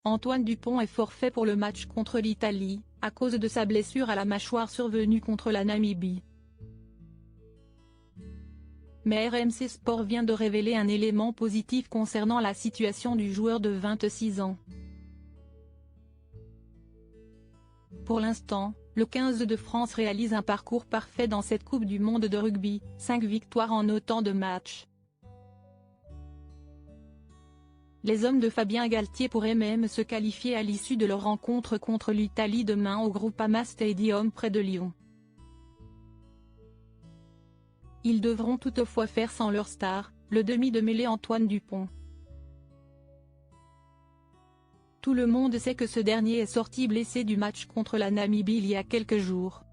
Antoine Dupont est forfait pour le match contre l'Italie, à cause de sa blessure à la mâchoire survenue contre la Namibie. Mais RMC Sport vient de révéler un élément positif concernant la situation du joueur de 26 ans. Pour l'instant, le 15 de France réalise un parcours parfait dans cette Coupe du monde de rugby, 5 victoires en autant de matchs. Les hommes de Fabien Galtier pourraient même se qualifier à l'issue de leur rencontre contre l'Italie demain au Groupama Stadium près de Lyon. Ils devront toutefois faire sans leur star, le demi de mêlée Antoine Dupont. Tout le monde sait que ce dernier est sorti blessé du match contre la Namibie il y a quelques jours.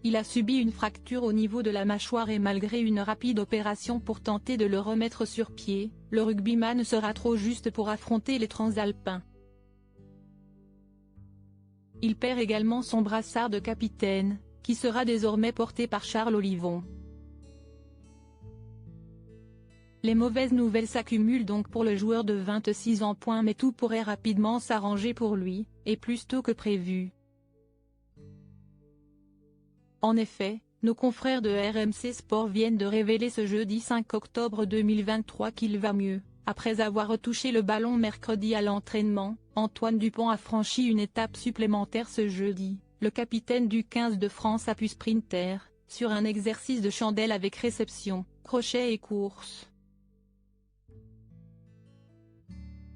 Il a subi une fracture au niveau de la mâchoire et malgré une rapide opération pour tenter de le remettre sur pied, le rugbyman sera trop juste pour affronter les Transalpins. Il perd également son brassard de capitaine, qui sera désormais porté par Charles Olivon. Les mauvaises nouvelles s'accumulent donc pour le joueur de 26 ans. Mais tout pourrait rapidement s'arranger pour lui, et plus tôt que prévu. En effet, nos confrères de RMC Sport viennent de révéler ce jeudi 5 octobre 2023 qu'il va mieux. Après avoir retouché le ballon mercredi à l'entraînement, Antoine Dupont a franchi une étape supplémentaire ce jeudi. Le capitaine du 15 de France a pu sprinter, sur un exercice de chandelle avec réception, crochet et course.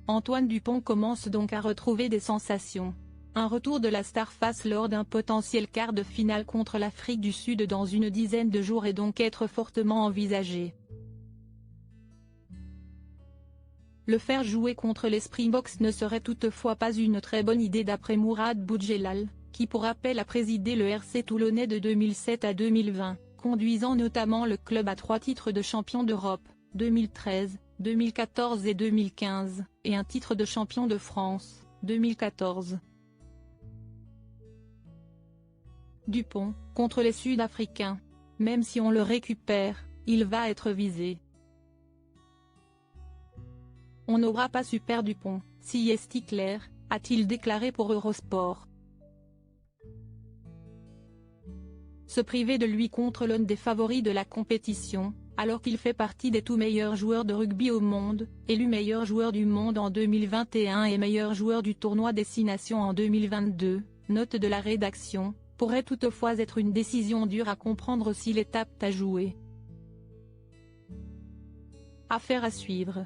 Antoine Dupont commence donc à retrouver des sensations. Un retour de la star face lors d'un potentiel quart de finale contre l'Afrique du Sud dans une dizaine de jours est donc être fortement envisagé. Le faire jouer contre les Springboks ne serait toutefois pas une très bonne idée d'après Mourad Boudjelal, qui pour rappel a présidé le RC Toulonnais de 2007 à 2020, conduisant notamment le club à 3 titres de champion d'Europe, 2013, 2014 et 2015, et un titre de champion de France, 2014. Dupont, contre les Sud-Africains. Même si on le récupère, il va être visé. On n'aura pas Super Dupont, si est clair, a-t-il déclaré pour Eurosport. Se priver de lui contre l'un des favoris de la compétition, alors qu'il fait partie des tout meilleurs joueurs de rugby au monde, élu meilleur joueur du monde en 2021 et meilleur joueur du tournoi Destination en 2022, note de la rédaction, pourrait toutefois être une décision dure à comprendre si l'étape à jouer. Affaire à suivre.